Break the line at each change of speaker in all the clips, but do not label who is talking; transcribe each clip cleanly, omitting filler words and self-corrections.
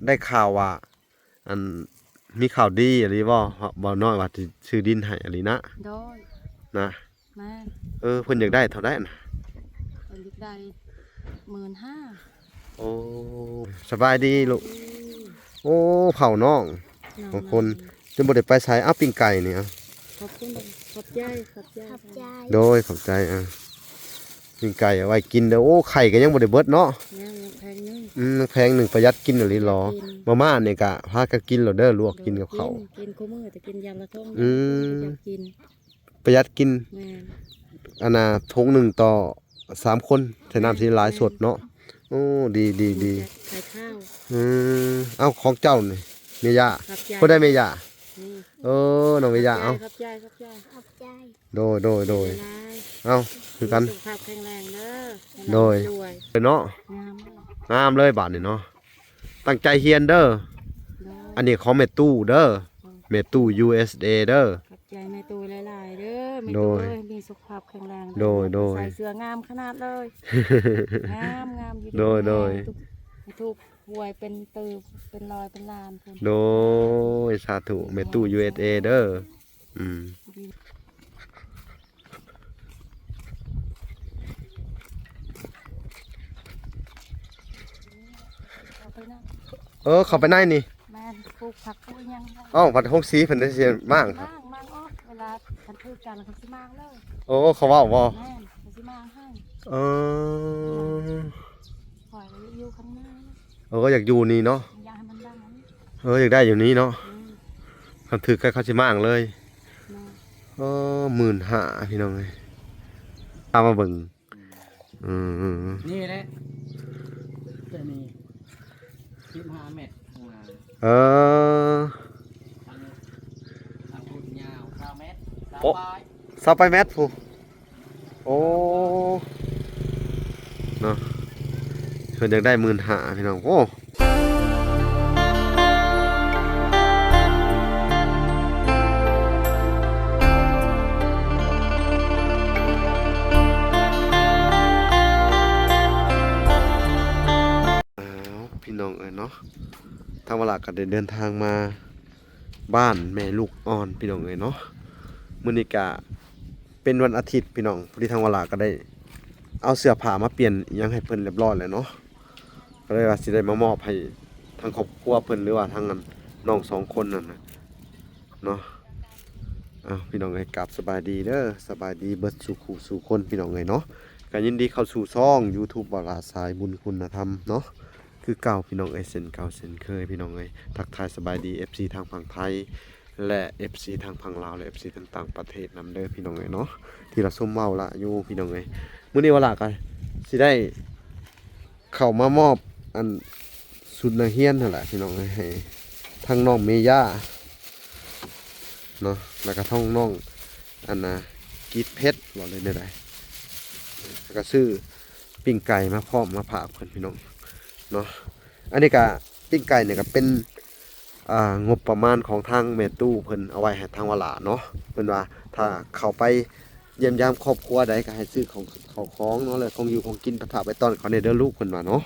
ได้ข่าวว่าอันมีข่าวดีอะไรบ่น้อยว่าสิซื้อดินให้อะไรนะ
โดย
นะ
แม่
เพิ่นอยากได้เท่าใดน่ะ
เพิ่นอยากได้15,000
โอ้สบายดีลูกโอ้เผาน้องบางคนจะบ่ได้ไปใช้เอาปิ้งไก่นี่
ขอบคุณขอบใจ
โดยขอบใจปิ้งไก่เอาไว้กินเด้อโอ้ไข่ก็ยังบ่ได้เบิดเนาะ
ยังแพงนึง
แพงหนึ่งประหยัดกินอีหลีหรอมาม่าเนี่ยกะพากันกินแล้วเด้อลวกกินกับข้าว
กินคู่มื้อแต่กินยามละท้องอยากกิน
ประหยัดกิน
แม่
อันน่ะทงหนึ่งต่อ3คนใช้น้ำสีหลายสดเนาะโอ้ดี
ใส่ข้าว
เอาของเจ้านี่เมย่าก็ได้เมย่าน้องเมย่าเอา
ขอบใจ
โดยเอาคือกัน
สุขภาพแข็งแรงเด้อ
โดยเนาะงามเลยบาทนี่เนาะตั้งใจเฮียนเด้ออันนี้ของเมตู้เด้อเมตู้ USA เด้อ
ขอบใจแม่ตู้หลายๆเด้อแม่ตู้มีสุขภาพแข็งแรง
โดย
ใส่เสื้องามขนาดเลยงามอยู่
โดย
ทุกป่วยเป็นตืบเป็นรอยเป็นลาน
โดยสาธุเมตู้ USA เด้อเข้าไปไหนนี่
แม่ปลูกผักปลูก
ยังผัดห้องสีเพิ่นได้เสียมากครับ
มากเวลาคันพืชกันเขาสิมากเลย
เขาว่าบ่
แม่เขาสิมากให้ปล่อยอยู่ข้างหน้า
ก็อยากอยู่นี่เนาะ
อยากให้มันดัง
อยากได้อยู่นี้เนาะคันถือใกล้เขาสิมากเลย15,000พี่น้องเอ้ยตามมาเบิ่ง
นี่แหละตัวนี้15 เมตร
ท
างพุ่นยาว20 เมตร
20 เมตรผู้โอ้เนาะเพิ่นอยากได้15,000พี่น้องโอ้พี่น้องเนาะทางเวลาก็ได้เดินทางมาบ้านแม่ลูกอ่อนพี่น้องเนาะมื้อนี้ก็เป็นวันอาทิตย์พี่น้องพอดีทางเวลาก็ได้เอาเสื้อผ้ามาเปลี่ยนยังให้เพิ่นเรียบร้อยแล้วเนาะก็เลยว่าสิได้มามอบให้ทางครอบครัวเพิ่นหรือว่าทางน้อง2 คนนั่นน่ะเนาะพี่น้องกราบสบายดีเด้อสบายดีเบิดสู่คนพี่น้องเนาะก็ยินดีเข้าสู่ช่อง YouTube บ่าวลาสายบุญคุณธรรมเนาะคือเก่าพี่น้องเส้นเก่าเส้นเคยพี่น้องทักทายสบายดี FC ทางฝั่งไทยและ FC ทางฝั่งลาวและ FC ต่างประเทศนำเด้อพี่น้องเนาะที่เราส้มเมาละอยู่พี่น้องมื้อนี้ว่าล่ะก็สิได้เข้ามามอบอันสุดนักเรียนนั่นแหละพี่น้องให้ทางน้องเมย่าเนาะแล้วก็ท้องน้องอันน่ะกีดเพชรบอกเลยได้แล้วก็ซื้อปิ้งไก่มาพร้อมมาฝากเพิ่นพี่น้องเนาะอันนี้ก็ปิ้งไก่เนี่ยก็เป็นงบประมาณของทางแม่ตู้เพิ่นเอาไว้ให้ทางวลาเนาะเพิ่นว่าถ้าเข้าไปเยี่ยมยามครอบครัวใดก็ให้ซื้อของเนาะแล้วของอยู่ของกินประทับไปตอนเขาในเด้อลูกเพิ่นว่าเนาะ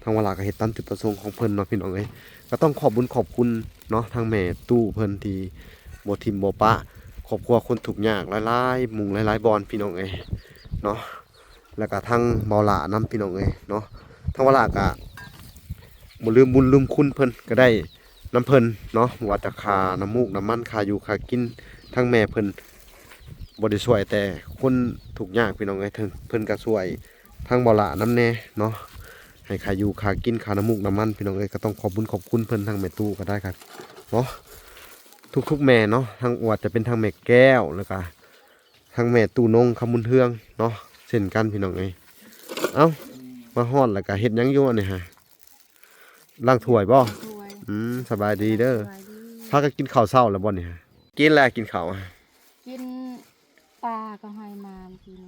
ทางวลาก็เฮ็ดตามจุดประสงค์ของเพิ่นเนาะพี่น้องก็ต้องขอบคุณเนาะทางแม่ตู้เพิ่นที่บ่ทิมบ่ปะครอบครัวคนทุกข์ยากหลายๆมุงหลายๆบอนพี่น้องเนาะแล้วก็ทางเบาหลานำพี่น้องเนาะทางวลาก็บ่ลืมบุญลืมคุณเพิ่นก็ได้น้ำเพิ่นเนาะว่าจะค่าน้ำมูกน้ำมันค่าอยู่ค่ากินทั้งแม่เพิ่นบ่ได้ช่วยแต่คนทุกข์ยากพี่น้องเพิ่นก็ช่วยทั้งบ่ละน้ำแน่เนาะให้ค่าอยู่ค่ากินค่าน้ำมูกน้ำมันพี่น้องก็ต้องขอบคุณเพิ่นทั้งแม่ตู้ก็ได้ครับเนาะทุกแม่เนาะทั้งว่าจะเป็นทั้งแม่แก้วแล้วก็ทั้งแม่ตู้นงคำบุญเทืองเนาะเช่นกันพี่น้องเอ้ามาฮอดแล้วก็เฮ็ดหยังอยู่อันนี้ฮะล้างถ้วยบ่สบายดีเด้อพากันกินข้าวเช้าแล้วบ่นี่ฮะกินแล้วกินข้าว
กินปลาก็ให้มากิน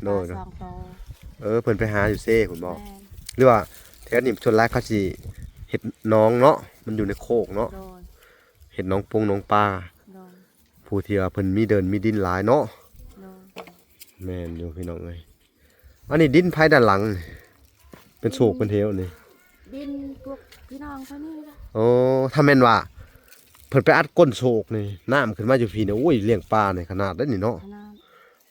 โดยเพิ่นไปหาอยู่เซ่ผมบอกหรือว่าแถวนี้ชนร้ายเขาสิเฮ็ดน้องเนาะมันอยู่ในโคกเนาะเฮ็ดน้องปงน้องปลาผู้ที่ว่าเพิ่นมีเดินมีดินหลายเนาะแม่นอยู่พี่น้องอันนี้ดินภายด้านหลังเป็นโศกเป็นเทวนี่
ดินพวกพี่น้องเขานี่ละ
โอ้ถ้าแม่นว่าเพิ่นไปอัดก้นโศกนี่น้ำขึ้นมาอยู่พี่เนี่ยโอ้ยเลี้ยงปลานี่ขนาดนั้นนี่เนาะ
ขนาด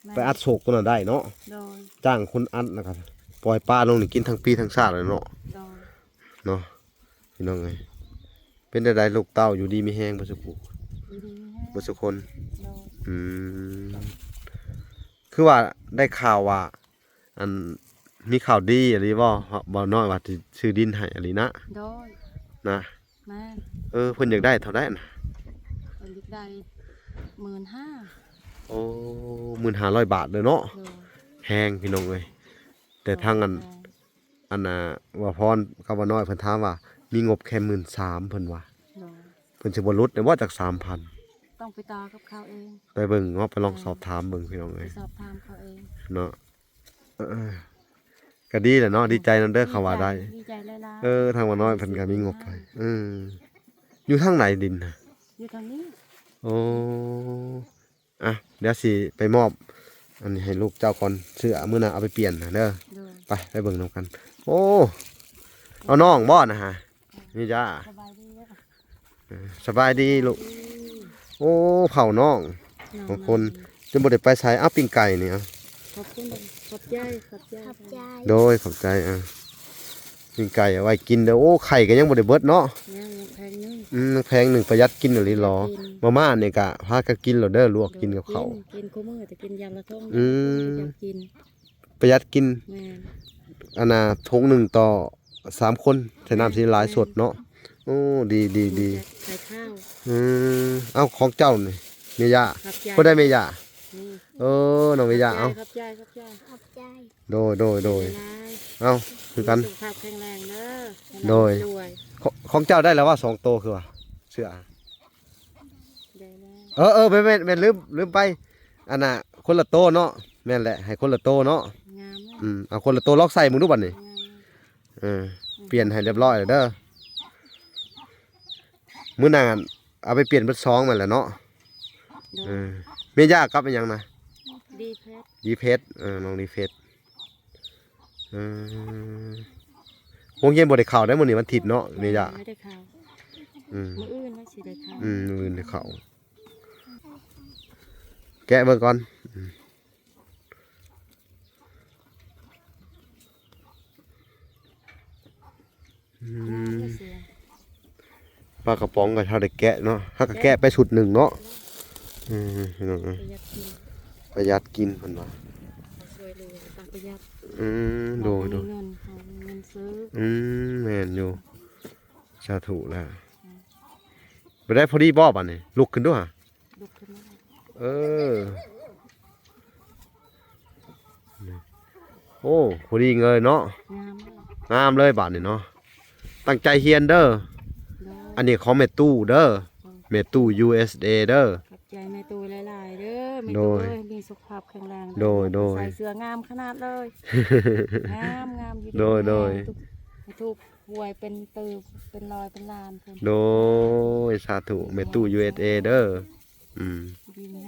แม่
ไปอัดโศกตัวนั้นได้เนาะ
โดย
จ้างคนอัดนะครับปล่อยปลาลงนี่กินทั้งปีทั้งชาติเลยเนาะ
โดย
เนาะพี่น้องเอ้ยเป็นได้ลูกเต้าอยู่ดีมีแฮงบ่สุข
ดีๆฮะ
บ่สุคน
โดย
อืมคือว่าได้ข่าวว่าอันมีข่าวดีอะไรบ่น้อยว่าสิซื้อดินให้อะไรนะ
โดย
นะ
แม่
เพิ่นอยากได้เท่าใดน่ะ
เป็นลิกได้15,000
โอ้1,500 บาทเลยเนาะ
โดย
แพงพี่น้องเอ้ยแต่ทางอันน่ะว่าพรกับว่าน้อยเพิ่นถามว่ามีงบแค่13,000เพิ่นว่า
โดย
เพิ่นสิบ่ลดได้ว่าจาก 3,000
ต้องไปต่อกับเขาเอง
ไปเบิ่งเนาะไปลองสอบถามเบิ่งพี่น้อง
ไป
เอ้ย
สอบถามเขาเอง
เนาะก็ดีแหละเนาะดีใจนำเด้อเขาว่าได้
ดีใจหลายๆ
ทางว่าน้อยเพิ่นก็มีงบไปอยู่ทางไหนดินน่ะ
อยู่ทางนี้
โอ้อ่ะเดี๋ยวสิไปมอบ อันนี้ให้ลูกเจ้าก่อนเสื้อมื้อหน้าเอาไปเปลี่ยนนะเด้อ
โดย
ไปเบิ่งนํกัน โอ้เอาน้องบ่นะฮะนี่จ้า
สบายดีเด้อ
สบายดีลูกโอ้เผาน้องของคนจนบ่ได้ไปใช้อ้าวปิ้งไก่นี่อ่ะ
ขอบคุณขอบใจขอบใจขอบใจ
โดยขอบใจปิ้งไก่เอาไว้กินเด้อโอ้ไข่ก็ยังบ่ได้เบิดเนาะ
ยังแพงนึง
แพงหนึ่งประหยัดกินอีหลีหรอมาม่าเนี่ยกะพากันกินแล้วเด้อลวกกินกับข้าว
กินคู่มื้อแต่กินยามละท้อง
อืม
อยากกิน
ประหยัดกิน
แม่น
อันน่ะทงหนึ่งต่อ3 คนใส่น้ำสีหลายสดเนาะโอ้ดี
ใส่ข้าว
เอ้าของเจ้านี่เมียา
ขอบใจ
ก็ได้เมียา
นี่
น้องเมียาเอ้า
ขอบใจขอบใจขอบใจ
โดย
หลาย
เอ้าคือกัน
สุขภาพแข็งแรงเด้อ
โดย
รวย
ของเจ้าได้แล้วว่า2 โตคือว่าเสื้อ
ได้แล้ว
ไปแม่นลืมไปอันน่ะคนละโตเนาะแม่นแหละให้คนละโตเนาะ
งามเนาะ
เอาคนละโตลอกใส่มึงดูบัดนี่
งามเนาะ
เปลี่ยนให้เรียบร้อยแล้วเด้อมื้อนานเอาไปเปลี่ยนเป็นซองมันแหละเนาะ
โดย
เมียากลับเป็นหยังนะ
ดีเพชร
ดีเพชรน้องดีเพชรวงเย็นบ่ได้เข้าได้มื้อนี้วันอาทิตย์เนาะเมียา
ไม่ได้ข่าว
อืม
มื้ออื่นนะสิได้ข่าว
มื้อได้เข้าแกะเบิ่งก่อน
ได้เสีย
ปลากระป๋องก็เท่าได้แกะเนาะฮักก็แกะไปชุดหนึ่งเนาะพี่น้อง
ประหยัดกิน
ประหยัดกินเพิ่นว่า
สวยเลยต้องประหยัด
ดู
มีเงินหาเงินซื้อ
แม่นอยู่สาธุแล้วไปได้พอดีบ่บัดนี้ลุกขึ้นด้วย
ลุกขึ้นมา
โอ้พอดีเลยเนาะ
งามเลย
งามเลยบัดนี้เนาะตั้งใจเฮียนเด้อ
เด้อ
อันนี้ของแม่ตู้เด้อแม่ตู้ USA เด้อ
ขอบใจแม่ตูหลายๆเด้อแม่
โด
ตู
ย
เอ้ยมีสุขภาพแข็งแรง
โดย
ใส่เสื้องามขนาดเลยงามอยู่
โดย
ทุกหวยเป็นตือเป็นรอยเป็นลานเพิ่น
โดยสาธุแม่ตู้ USA เด้อ
ดีแม่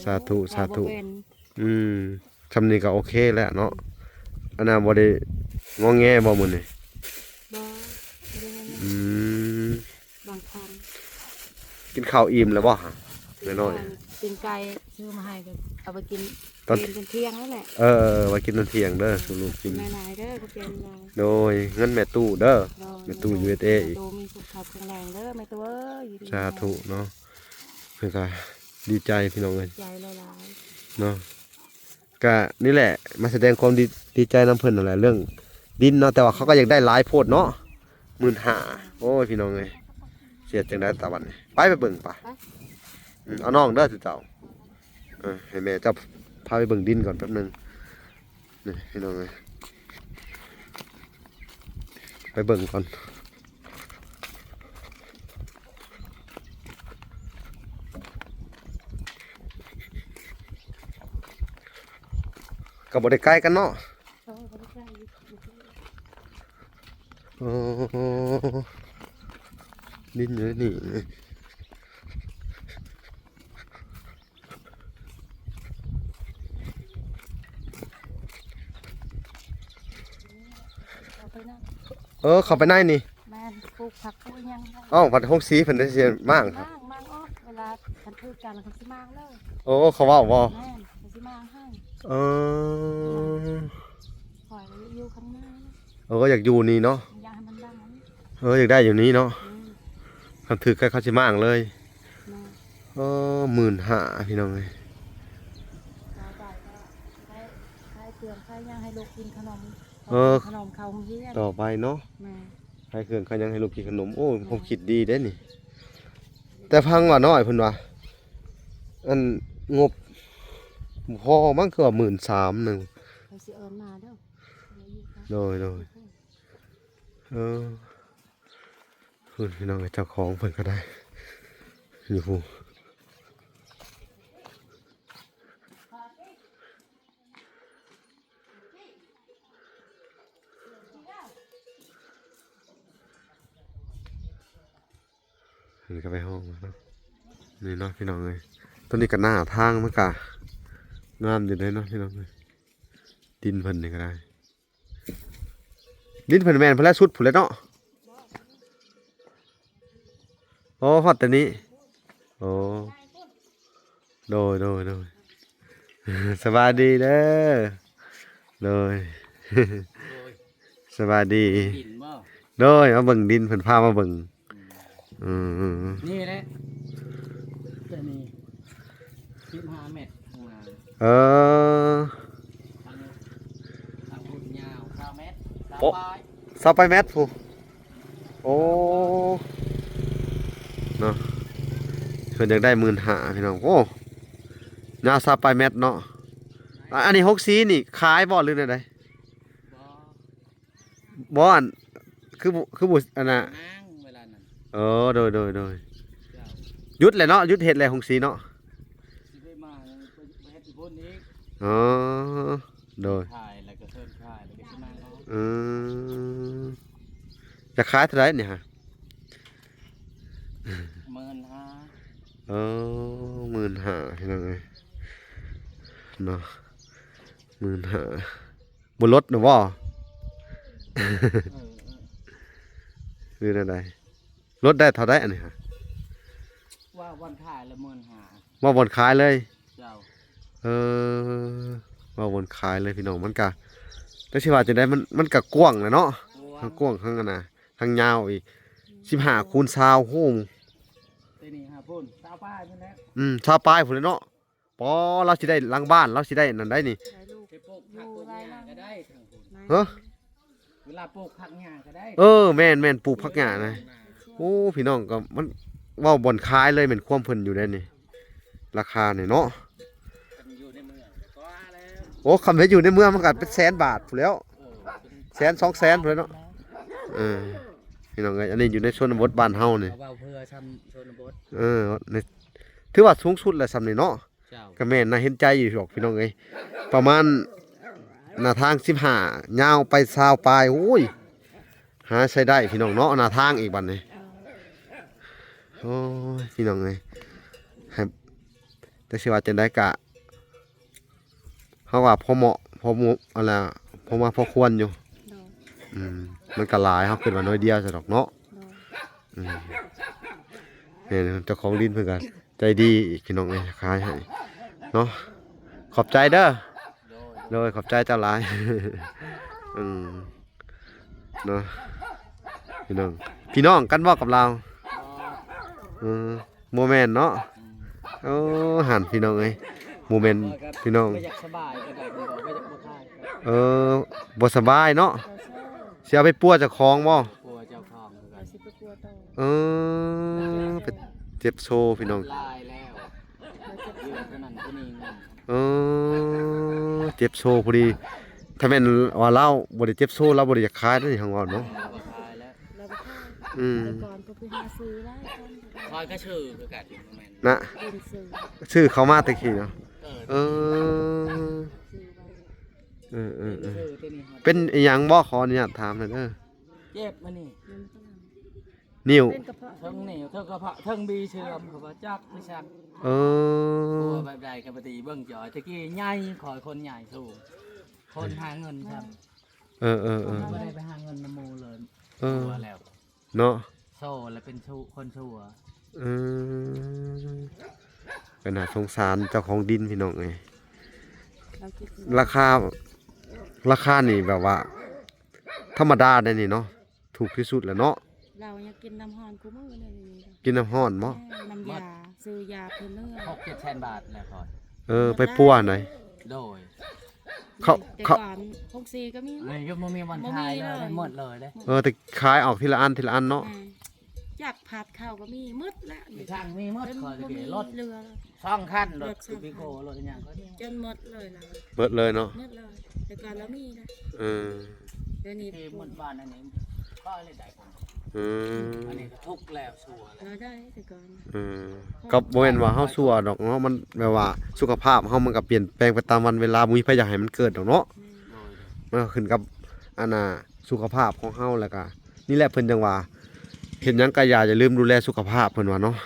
แม่ตู
สาธุ
ว่าบ่เป็น
คำนี้ก็โอเคแล้วเนาะอันน่ะบ่ได้งอแงบ่มื้อนี้
บ่ไม่ได้ว่า
อืม
บางครั้ง
กินข้าวอิ่มแล้วบ่ฮะน้อย
กินไก่ซื้อมาให้ก็เอาไปกิน
ตอน
เป็นเที่ยงแล้วแหละ
ไว้กินตอนเที่ยงเด้อสู่ลูกกิน
หลายๆเด้อขอบใจหลาย
โดยเงินแม่ตู้เด้อ
ๆ
แม่ตู้ USA อีก
แม่ตู้มีสุขภาพแข็งแรงเด้อแม่ตู้เอ้ยอยู่ดี
สาธุเนาะเพิ่นก็ดีใจพี่น้องเอ้ย
ใจหลาย
เนาะก็นี่แหละมาแสดงความดีใจนำเพิ่นนั่นแหละเรื่องดินเนาะแต่ว่าเขาก็อยากได้หลายโพดเนาะ15,000โอ้ยพี่น้องเอ้ยเสียจังได๋ตะวันนี้ไปเบิ่งป่ะเอาน้องเด้อเจ้าให้แม่เจ้าพาไปเบิ่งดินก่อนแป๊บนึงนี่พี่น้องเอ้ยไปเบิ่งก่อนก็บ่ได้ใกล้กันเนาะ
ๆเขาบ่ได้ใกล้อยู่
โอ้ดินอยู่นี่
เอาไปนั่ง
เข้าไปในนี่
แม่นปลูกผักปลูกหยังได้
อ้าววัดห้องสีเพิ่นได้เสียมากครับ
มางออกเวลาคันถือกันเขาสิมางเลย
โอ้เขาเว้าบ่
แม่นเขาสิมางให้
เออ
ปล่อยไว้อยู่ข้างหน้า
ก็อยากอยู่นี่เนาะ
อยากให้มันดังนั้น
อยากได้อยู่นี่เนาะ
อืม
คันถือใกล้เขาสิมากเลย
แม่
15,000พี่น้องเอ้ย
ต่อไปก็ให้เตือนให้ยังให้ลูกกินขนมขนมเขาโรงเรียน
ต่อไปเนาะ
แม่
ให้เครื่องเขายังให้ลูกกินขนมโอ้ผมคิดดีเด้นี่ แต่พังว่าน้อยเพิ่นว่าอันงบพอมันก็13,000นึง
เขาสิเอิ้นมาเด้อเดี๋ยวอยู่กัน
โดยพี่น้องเจ้าของเพิ่นก็ได้อยู่ผู้เพิ่นก็ไปห้องมาเนาะนี่เนาะพี่น้องเอ้ยต้นนี้ก็หน้าทางมันก็งามอยู่เลยเนาะพี่น้องเอ้ยดินเพิ่นนี่ก็ได้ดินเพิ่นแม่นเพิ่นแล้วสุดพุ่นแล้วเนาะโอ้ฮอดแต่นี้โอ้โดย สบายดีเด้อโดย สบายดี
หินบ่
โดยเอาเบิ่งดินเพิ่นพามาเบิ่งอืม
นี่แหละตัวนี้15 เมตรข้างหน้า
เออ
ทางพุ่นยาว9 เมตร
โอ๊ะ
ปลาย
ซาไปแมทผู้โอ้เนาะเพิ่นอยากได้15,000พี่น้องโอ้ยาวซาไปแมทเนาะอันนี้6สีนี่ขายบ่หรือได
บ่
บ่อันคือบุอันน่ะ
นางเวลานั้น
โดย
เจ้า
หยุดเลยเนาะหยุดเฮ็ดเลยหงสีเนาะ
สิไปมาไปเฮ็ดที่พุ่นอีก
อ๋อโดย
ถ่ายแล้วก็เพิ่นถ่ายแล้วก็สิมาเอา
อืมจะขายเท่าไหร่เนี่ยฮะ
15,000
เออ15,000พี่น้องเอ้ยเนาะ15,000บ่ลดเนาะบ่
เออ
คืออะไรลดได้เท่าไหร่อันนี้ฮะ
ว่าวันถ่ายละ15,000
บ่บ่นขายเลย
เจ้า
เออว่าวนขายเลยพี่น้องมันก็แต่สิว่าจะได้มันก็กว้างแหละเนาะทั้งกว้างทั้งอันน่ะทั้งยาวอีก15 คูณ 20โห
ตัวนี้หาพุ่นสาวป้ายพุ่นแล้ว
ชาวปลายพุ่นเลยเนาะปอเราสิได้หลังบ้านเราสิได้นั่นได้นี่
ได้ลูก
ไปปลูกผักปลูกหญ้าก็ได้ทางพุ่น
เฮ้อ
เวลาปลูกผักหญ้าก็ได้
แม่นปลูกผักหญ้านะโอ้พี่น้องก็มันเว้าบ่อนขายเลยแม่นความเพิ่นอยู่ได้นี่ราคานี่เนาะ
กันอยู่ในเมืองก็ว่าแล้ว
โอ้คำว่าอยู่ในเมืองมันก็เป็น100,000 บาทพุ่นแล้ว
โอ้เป็น
100,000 200,000พุ่นแล้วเนาะพี่น้องเอ้ยอันนี้อยู่ในชนบทบ้านเฮานี่
เอาเว้าเพื่อทำชนบท
ในถือว่าสูงสุดแหละสำนี่เนาะ
เจ้า
ก็แม่นน่าเห็นใจอยู่หรอกพี่น้องเอ้ยประมาณหน้าทาง15ยาวไป20ปลายโอ้ยหาใช้ได้พี่น้องเนาะหน้าทางอีกบัดนี้โอ้ยพี่น้องเอ้ยให้แต่สิว่าจังได๋กะเฮาว่าพอเหมาะพอเหมาะอะไรพอมาพอควรอยู่
โดย
มันก็หลายเฮาคิดว่าน้อยเดียวซะดอกเนาะ
โดย
เนี่ยเจ้าของดินเพิ่นก็ใจดีอีกพี่น้องเอ้ยขายให้เนาะขอบใจเด้อ
โดย
โดยขอบใจเจ้าหลาย เนาะพี่น้องกันบอกกับเราโมเมนต์เนาะโอ้หันพี่น้องเอ้ยโมเมนต์พี่น้อง
ไม่อยากสบายก็ได้คุณบอกไม่อยากบ่ทาย
บ่สบายเนาะ
เจ้าเซ่
สิเอาไปปัวเจ้าของบ่
กลัวเจ้าของคือกั
เรา
น
สิไปกลัวโต
ไปเจ็บโชว์พี่น้อง
ลายแล้วยืนเท่านั้นก็นี่เงิน
เจ็บโชว์พอดีถ้าแม่นว่าเราบ่ได้เจ็บโชว์เราบ่ได้อยากขายเด้อทางว่าเนาะ
บ่ทายแล้ว
เราไปฆ่า
ม
ก่อนก็ไปหาซื้อไล่ก่อน
คอยก็ชื่อคือกันแม่น
นะ
ดินซื้อ
ชื่อเขามาแตะกี้เนาะ
เออ
ซื้อไว้
ชื่อตัวนี้ครับ
เป็นอีหยังบ่ขออนุญาตถามหน่อยเด้อ
เจ็บมานี่
มันก็นั่น
นิ้ว
เป็นกระเพาะ
เทิงเหนียวเทิงกระเพาะเทิงบีเชื่อมเขาว่าจักไม่ชัก
เอ
ตัว
อ
แบบใดกับปฏิเบิ่งจ่อยตะกี้ใหญ่ขอยคนใหญ่สูงคนหาเงินครับ
เออ
ไม่ได้ไปหาเงินนำหมูเลย
เออ
ชั่วแล้ว
เนาะ
โซ่แล้วเป็นชู้คนชั่ว
อืมก็น่าสงสารเจ้าของดินพี่น้องเอ้ย
เราคิด
ราคานี่แบบว่า ธรรมดาได้นี่เนาะถูกที่สุดแล้วเนาะ
เรายังกินน้ำฮ้อนกูมื้อนี่
กินน้ำร้อนบ่
น้ำยาซื้อยาเพิ่นเนื้อ
6-700,000 บาทแล้วพอ
ไปปัวหน่อย
โดย
เขา
แต่
เขา
ก่อน64ก็มี
เลยก็บ่มีวันขายเลยได้หมดเลยเด้
แต่ขายออกทีละอันเนาะ
อยากผัดข้าวก็มีมืดแล้ว
มีทางมีหมด
จน
ขอ
บ่
สิ
มี
รถ
เรือ
2 คันรถซูบิโกรถอีหยังก็ดี
จนหมดเลยนะ
เบิดเลยเนาะ
มืดเลยแต่ก่อนเรามีนะ
เออ
เดี๋ยวนี้
ที่หมดบ้านอันนี้ก็เลยได้ผม
เออ
อันนี้ก็ทุกข์แล้วชัวร์แล้ว
เราได้แต่ก่อน
เออก็บ่แม่นว่าเฮาซั่วดอกเนาะมันแบบว่าสุขภาพเฮามันก็เปลี่ยนแปลงไปตามวันเวลาบ่มีไผอยากให้มันเกิดดอกเนาะ
โดย
มันก็ขึ้นกับอันน่ะสุขภาพของเฮาแล้วก็นี่แหละเพิ่นจังว่าเฮ็ดหยังก็อย่าลืมดูแลสุขภาพเพิ่นว่าเนาะ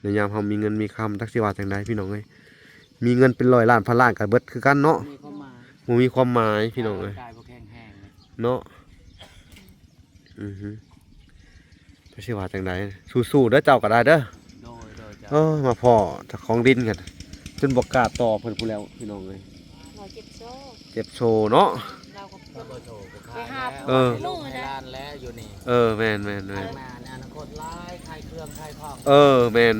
ในยามเฮามีเงินมีคำจักสิว่าจังไดพี่น้องเอ้ยมีเงินเป็นร้อยล้านพันล้านก็เบิดคือกันเนาะ
มีเข้ามา
บ่มีความหมายพี่น้องเอ้ย
กายบ่แข็งแรงเลย
เนาะอือฮึจักสิว่าจังไดสู้ๆเด้อเจ้าก็ได้เด้อ
โดยจะ
มาพ่อเจ้าของดินกันจนบ่กล้าต่อเพิ่นพู้แล้วพี่น้องเอ้ย
เราเก็บโซ่
เจ็บโชว์เนาะ
เราก็
ก็บ่โชว์บ่ขาย
ไปหา
แล้ว
เออ
ให้ลูกให้หลานแล้วอยู่นี่
แม่น
ข้างหน้าในอนาคตหลายขายเครื่องขายของ
แม่น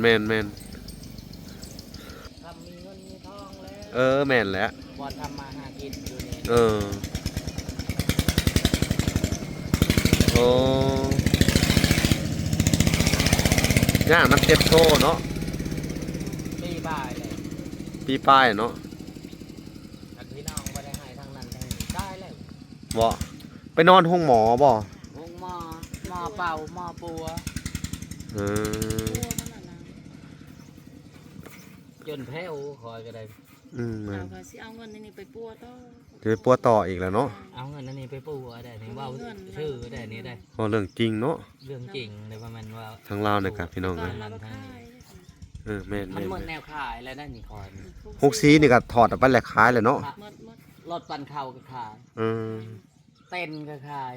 ทำมีเงินมีทองแล้ว
แม่นแหล้ว
บ่ทำมาหากินอยู่นี่
โอ้ย่างน้ำเจ็บโชว์เนาะ
ปีบ่ายเลย
ปีป้ายเนาะ
อันพี่น้องบ่ได้ให้ทางนั้นทางนี้ได้แล้ว
บ่ไปนอนห้องหมอบ่
หุงหม้อเป่าหม้อปัว
เออ
ตัวมันน่ะนะ
จนแพ้วคอยก็ได้
แม่
เรา
น
ก็สิเอาเงินนี่ไปปัวต่อ
จะไปปัวต่ออีกแล้วเนาะ
เอาเงินอันนี้ไปปัวได้นี่เว่าชื่อได้นี่ได้
เพราะเรื่องจริงเนาะ
เรื่องจริงเลยว่ามันว่า
ทางลาวเนี่ยครับพี่น้อง
ก่อ
เอ้
น
ย
เราก็ขาย
แม่น
มันเหมือนแนวขายแล้วนั่นนี่คอย
ฮกซีนี่ก็ถอดออกไปแหลกขายเลยเนาะ
หมด
รถปั่นเข่าก็ขาย
เออ
เต้นก็ขาย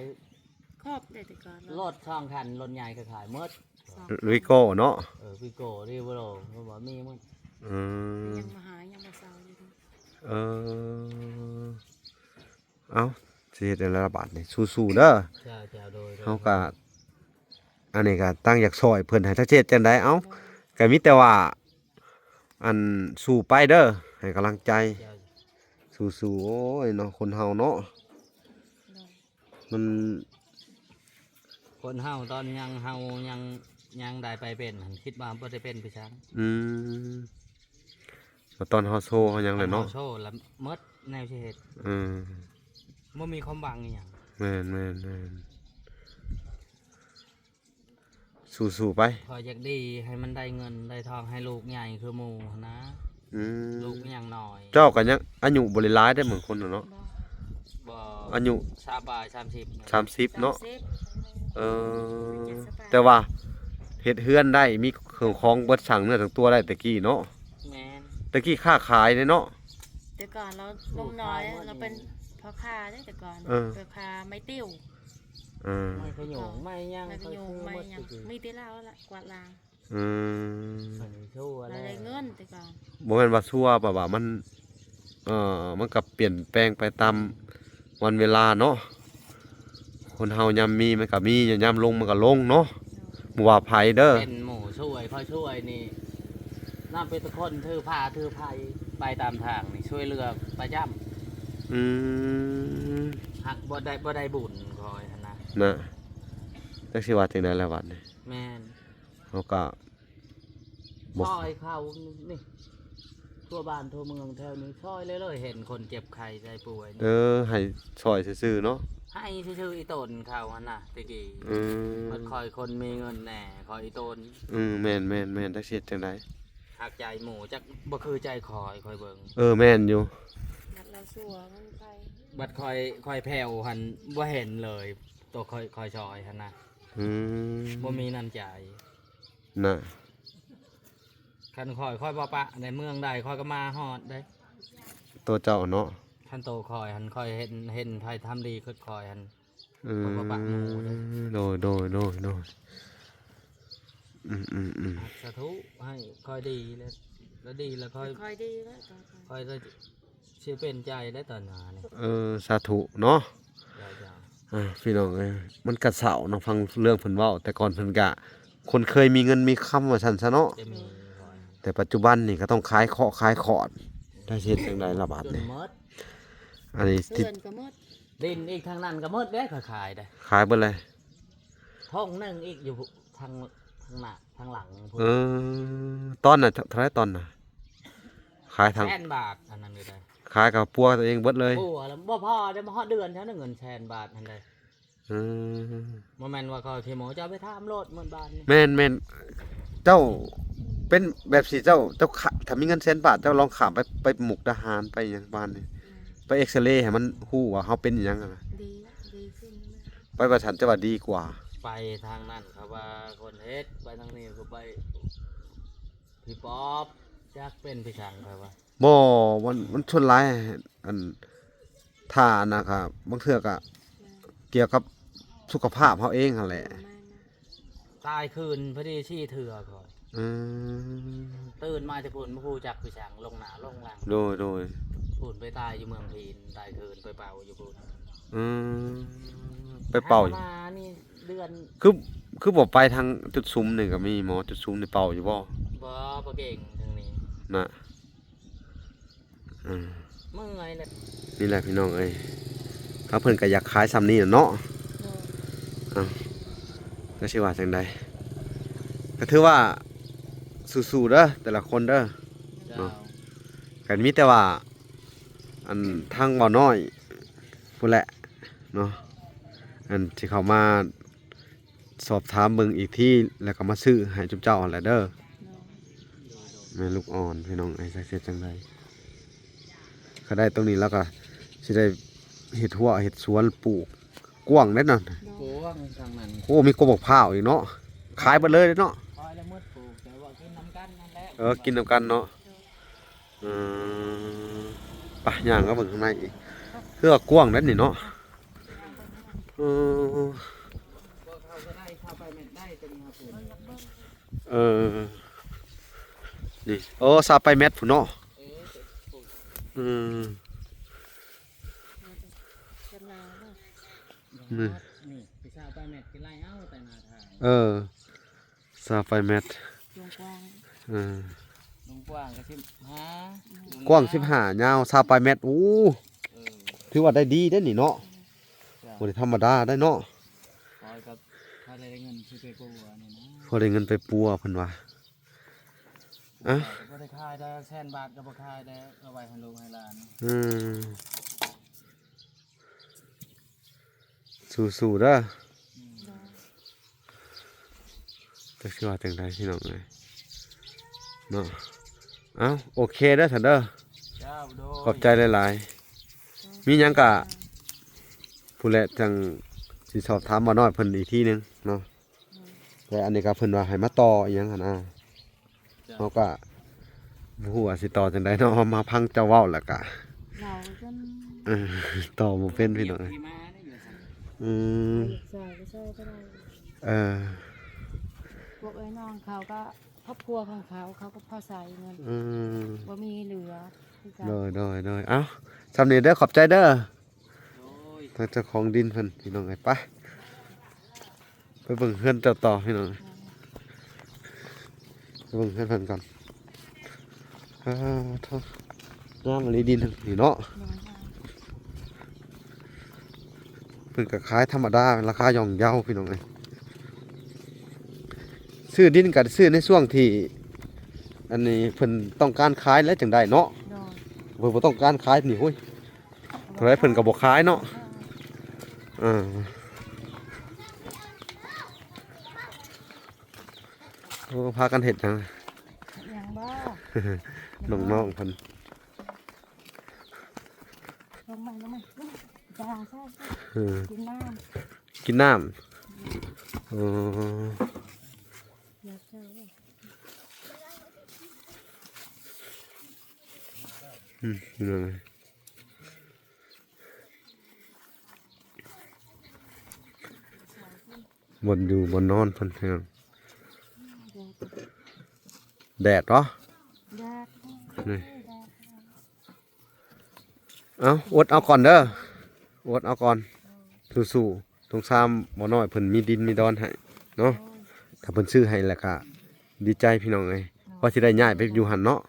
ครอบได้แต่ก่อน
รถช่องคันรถใหญ่ก็ขายหมด
ลุยโก้เนาะ
พี่โก้รีเวโรเขาบอกมีหมด
เออ
ยังมาหายังมาเซาอยู่ดี
เออเอาสิเฮ็ดได้แล้วบาดนี่สู้ๆเด้อ
เจ้าโดย
เฮาก็อันนี้ก็ตั้งอยากซอยเพิ่นให้ทักเจตจังไดเอ้าก็มีแต่ว่าอันสู้ไปเด้อให้กำลังใจสู้ๆโอ้ยเนาะคนเฮาเนาะมัน
คนเฮาตอนยังเฮายังได้ไปเป็นหันคิดว่าบ่ได้เป็นไปช้าง
แล้วตอนเฮาโซ่เฮายังเลยเนาะ
โชว์แล้วหมดแนวสิเฮ็ด
ม
บ่มีความหวังอีหยัง
แม่นสู้ๆไป
พออยากดีให้มันได้เงินได้ทองให้ลูกใหญ่คือหมู่นะ
อืม
ลูกยังน้อย
เจ้าก็ยังอายุบ่ได้หลายได้เหมือนคนน่ะเนาะ
บ่
อายุ
ชาบาย30
30เนาะ
30
เออแต่ว่าเฮ็ดเฮือนได้มีเครื่องของเบิดสั่งเนื้อทั้งตัวได้แต่กี้เนาะ
แม่น
แต่กี้ค้าขายเนาะ
แต่ก่อนเราลมน้อยเราเป็นพ่อค้าได้แต่ก่อน
เออ
พ่อค้าไม่ติ้ว
เออ
ไม่ขยงไม่ยัง
ไม่ก็โยงไม่ยัง
มี
มีแต่เราละกวาดล้าง
อืม
ชั่ว
เรา
แล้ว
ได้เงินแต่ก่อน
บ่แม่นว่าชั่วแบบว่ามันมันก็เปลี่ยนแปลงไปตามวันเวลาเนาะคนเฮายามมีมันก็มียามลงมันก็ลงเนาะบ่ว่าไผเด้อ
เป็นหมู่ช่วยคอยช่วยนี่น้าเป็นตะคนถือผ้าถือไผไปตามทางนี่ช่วยเรือประจำ
อืม
หักบ่ได้บุญคอยหั่นนะ
นะจักสิว่าจังได๋แล้วบัดนี้
แม่น
เฮาก็บ่
ซอยเข้านี่ทั่วบ้านทั่วเมืองแถวนี้ซอยเลยเห็นคนเจ็บไข้ได้ป่วยนี่
ให้ซอยซื่อๆเนาะ
ให้ชื่อๆอีตนเขาหั่นน่ะตะกี้
อืม
มันคอยคนมีเงินแหน่คอยอีตน
แม่นจักสิเฮ็ดจังได๋
หักใจหมู่จักบ่คือใจคอยเบิ่ง
แม่นอยู่
นัดเราสัวมันไป
บัดคอยแผ่วหันบ่เห็นเลยตัวคอยชอยหั่นน่ะ
อืม
บ่มีน้ำใจ
น่ะ
คันคอยบ่ปะในเมืองใดคอยก็มาฮอดได้
ตัวเจ้าเนาะ
คันโตคอยหันคอยเห็นไผทำดีคอยหัน
เอ
บ่ว่าปะหมู่เด้อ
โดย
สาธุให้คอยดีแล้วดีแล้วคอย
ค่อยดีแล้วต่อไป
คอยจะเชื่อเป็นใจได้ตอนหนาเนี่ย
สาธุเนาะ
ยาว
พี่น้องเอ้ยมันกระเสาเนาะฟังเรื่องเพิ่นเว้าแต่ก่อนเพิ่นกะ คนเคยมีเงินมีคำว่าซั่นซะเนาะ
ๆจะมีคอย
แต่ปัจจุบันนี่ก็ต้องขายเคาะขายขอดได้เฮ็ดจังไดล่ะบาด
จน
นี่
หมด
อันนี้ติด
เพื่อนก็หมด
ดินอีกทางนั้นก็หมดได้ขายได้
ขายเบิดเลย
ท้องหนึงอีกอยู่ทางหน้าทางหลังพุ่น
ตอนน่ะเท่าไหร่ตอนน่ะขายทาง
แสนบาทอันนั้นก็ได้
ขายกับปัวตัวเองเบิดเลย
โอ้แล้วบ่พอได้มาฮอดเดือนเท่านั้นเงินแสนบาทนั่นได้
อืม
บ่แม่นว่าเขาที่หมอจะเอาไปทำโลดหมดบาทนี่
แม่นเจ้าเป็นแบบสิเจ้าขะถ้ามีเงินแสนบาทเจ้าลองข้ามไปหมุกดาหารไปหยังบ้านนี่ไปเอ็กซเรย์ให้มันฮู้ว่าเฮาเป็นอิหยังอะนะ
ดีขึ้นนะ
ไปว่าฉันจะว่าดีกว่า
ไปทางนั้นครับว่าคนเฮ็ดไปทางนี้ก็ไปพี่ป๊อบจักเป็นพี่ช่างครับว่า
บ่มันชนหลายอันท่านะครับบางเทื่อก็เกี่ยวกับสุขภาพเฮาเองนั่นแหละ
ประมาณนั้น
ตายคืนพอดีชี้เถื่อก่อน
อืม
ตื่นมาจะพูนมาพูจักพี่ช่างลงหนาลงหลัง
โดย
พูนไปตายอยู่เมืองพีนตายคืนไปเป่าอยู่พูน
อืมไปเป่าอยู่
หมานี่เดือน
คือบ่ไปทางจุดซุ้มนี่ก็มีหมอจุดซุ้มนี่เป่าอยู่บ่
บ่เก่งทางนี้
น่ะอืม
เมื่อยเลย
นี่แหละพี่น้องเอ้ยถ้าเพิ่นก็อยากขายซ้ำนี่น่ะเนาะ
โดย
ก็สิว่าจังใดก็ถือว่าสู้ๆเด้อแต่ละคนเด้อ
เจ้า
กันมีแต่ว่าอันทางบ่อน้อยพุ่นแหละเนาะอันที่เขามาสอบถามเบิ่งอีกที่แล้วก็มาซื้อให้จุ๊บเจ้าหั่นแหละเด้อ
โดย
แม่ลูกอ่อนพี่น้องไอ้สักเสียจังไดก็ได้ตรงนี้แล้วก็สิได้เฮ็ดหัวเฮ็ดสวนปลูกกว้างแน่นอน
โด
โก้
ย
งทางนั้น
โอ้มีกบกพร้าวอีกเนาะขายเบิดเลยเนาะ
คอยแล้วมืดปลูกแต่ว่ากินน้ำกันนั่นแหละ
กินนํกันเนาะไปย่างก็เบิ่งข้างในอีกคือว่ากว้างนั่นนี่เนาะเออ
บ่เข้าก็ได้เข้าไปไม่ได้จะมีครับผม
เออนี่โอ้ซาไปแมทพุ่นเนาะ
ปลูก
อืม
จะลาแล้ว
นี่
นี่พี่ชาวไปแมทกินไรเอ้าแต่หนาทาง
ซาไปแมท
ดวงกว้าง
เออ
ลงกว้างก็สิบห้าก
ว้าง15ยาวซาไปแมทโอ้
เออ
ถือว่าได้ดีเด้อนี่เนาะ
จ้ะ
บ่ได้ธรรมดาได้เนาะ
คอยกับถ้าได้เงินซื้อไปปลูกนี่นะ
พอได้เงินไปปัวเพิ่นว่า อ่ะ
ก็ได้ขายได้แสนบาทก็บ่ขายได้เอาไว้ให้ลูกให้หลาน
อืมสู้ๆเด้อ
โดย
จักสิว่าจังไดพี่น้องเอ้ยเนาะเอ้าโอเคเด้อท่านเด้อ
เจ้าโดย
ขอบใจหลายๆมีหยังกะผู้แลจังสิสอบถามบ่น้อยเพิ่นอีกทีหนึงเนาะแต่อันนี้ก็เพิ่นว่าให้มาต่ออีหยังหั่นนะ
จ้ะ
เฮาก็บ่ฮู้ว่าสิต่อจังไดเนาะมาพังเจ้าเว้าแล้วก็
เราจน
เออต่อบ่เป็นพี่น้องเอ้ย
ที่มาได้อยู่ซั่น
อืม
ใส่ก็ใส่ก็ได้
เออ
พวกไอ้น้องเขาก็ครอบครัวของเขาเขาก็พอใส่เงิน
อืม
บ่มีเหลือคือกัน
โดยเอ้าสำนี้เด้อขอบใจเด้อ
โดย
ทางเจ้าของดินเพิ่นพี่น้องไอ้ยไปเบิ่งเฮือนเจ้าต่อพี่น้องไปเบิ่งเฮือนเพิ่นก่อนโทษน้ำอะไรดินนี่เนาะ
น้อยมาก
เพิ่นก็ขายธรรมดาราคาย่อมเยาพี่น้องเอ้ยซื้อดินก็ซื้อในช่วงที่อันนี้เพิ่นต้องการขายแล้วจังได้เนาะ
โดย
เพิ่นบ่ต้องการขายนี่โอ้ยเท่าไรเพิ่นก็บ่ขายเนาะโอ้พากันเฮ็ดหยัง
อย่างบ้า
น้องๆเพิ่น
ลงมาจ้าใช่
เออ
กินน้
กินน้ำเออ
ำอยากเจอ
นี่เลย บนอยู่บนนอนเพิ่นพี่น้อง
แดด
แดดเนาะ
แดด
นี่
แดด
เอาอดเอาก่อนเด้ออดเอาก่อนสู้ๆตรงซ้ำบ่น้อยเพิ่นมีดินมีดอนให้เนาะถ้าเพิ่นซื้อให้แล้วก็ดีใจพี่น้องเอ้ยว่าสิได้ย้ายไปอยู่หั่นเนาะ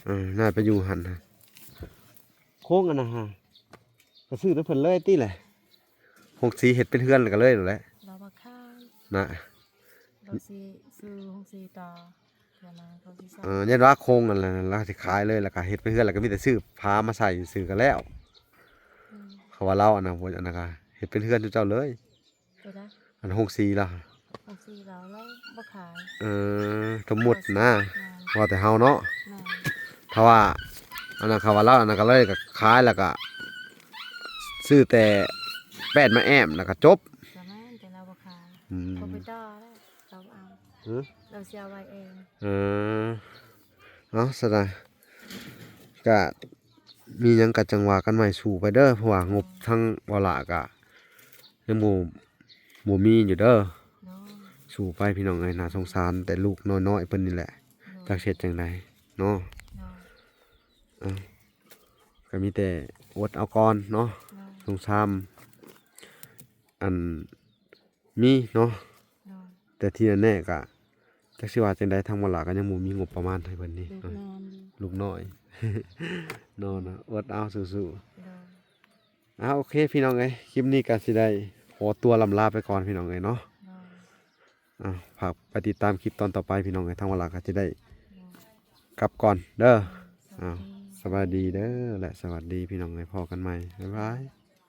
โอ้ย
ย้ายไปอยู่หั่นนะโค้งอันน่ะฮะก็ซื้อแต่เพิ่นเลยติแหละ64เฮ็ดเป็นเฮือนแล้วก็เลยนั่นแหละ
เรามาขาย
นะ
เราสิซื้อหงสีต่อเดี๋ยวนะเขาสิซ่อม
ยันว่าโค้งนั่นแหละแล้วสิขายเลยแล้วก็เฮ็ดเป็นเฮือนแล้วก็มีแต่ซื้อพามาใส่ซื้อก็แล้ว
อืม
เขาว่าเราอันน่ะบ่อันน่ะก็เฮ็ดเป็นเฮือนอยู่เจ้าเลย
ตัวนะ
อัน64ล่ะ
หงสีเราแล้วบ่ขาย
ทั้งหมดนะ
นาน
ว่าแต่เฮาเนาะ
นาน
ถ้าว่าอันนั้นเขาว่าเราอันนั้นก็เลยก็ขายแล้วก็ซื้อแต่แป้นมาแอมแล้วก็จบ
แต่แม่นแต่เราบ่ขาย
อืม
เขาไปต่อแล้วเราเอา
ฮะ
เราเสียไว้เอง
เออเอาสนะก็มีหยังกัจังหวะกันใหม่สู่ไปเด้อเพราะว่างบทั้งบลากะยังบ่มีอยู่เด้อ
เนาะ
สู่ไปพี่น้องเอ้ยน่าสงสารแต่ลูกน้อยๆเพิ่นนี่แหละจักเฮ็ดจังไดเนาะ
เนาะ
เอาก็มีแต่อดเอาก่อนเนาะ
เนาะ
สงสารอันมีเนาะ
เนาะ
แต่ที่แน่ๆก็จักสิว่าจังไดทางบลาก็ยังบ่มีงบประมาณให้เพิ่นนี่
ลูก
เนาะ
นอนอยู่
ลูกน้อย นอนนะอดเอาสู้
เนาะ
ๆโอเคพี่น้องเอ้ยคลิปนี้ก็สิได้ขอตัวลำลาไปก่อนพี่น้องเอ้ยเนาะ
เนาะ
ฝากไปติดตามคลิปตอนต่อไปพี่น้องเอ้ยทางเวลาก็จะได้
เนาะ
กลับก่อนเด้อ
สวัสดี
สวัสดีเด้อและสวัสดีพี่น้องเอ้ยพอกันใหม่บ๊ายบาย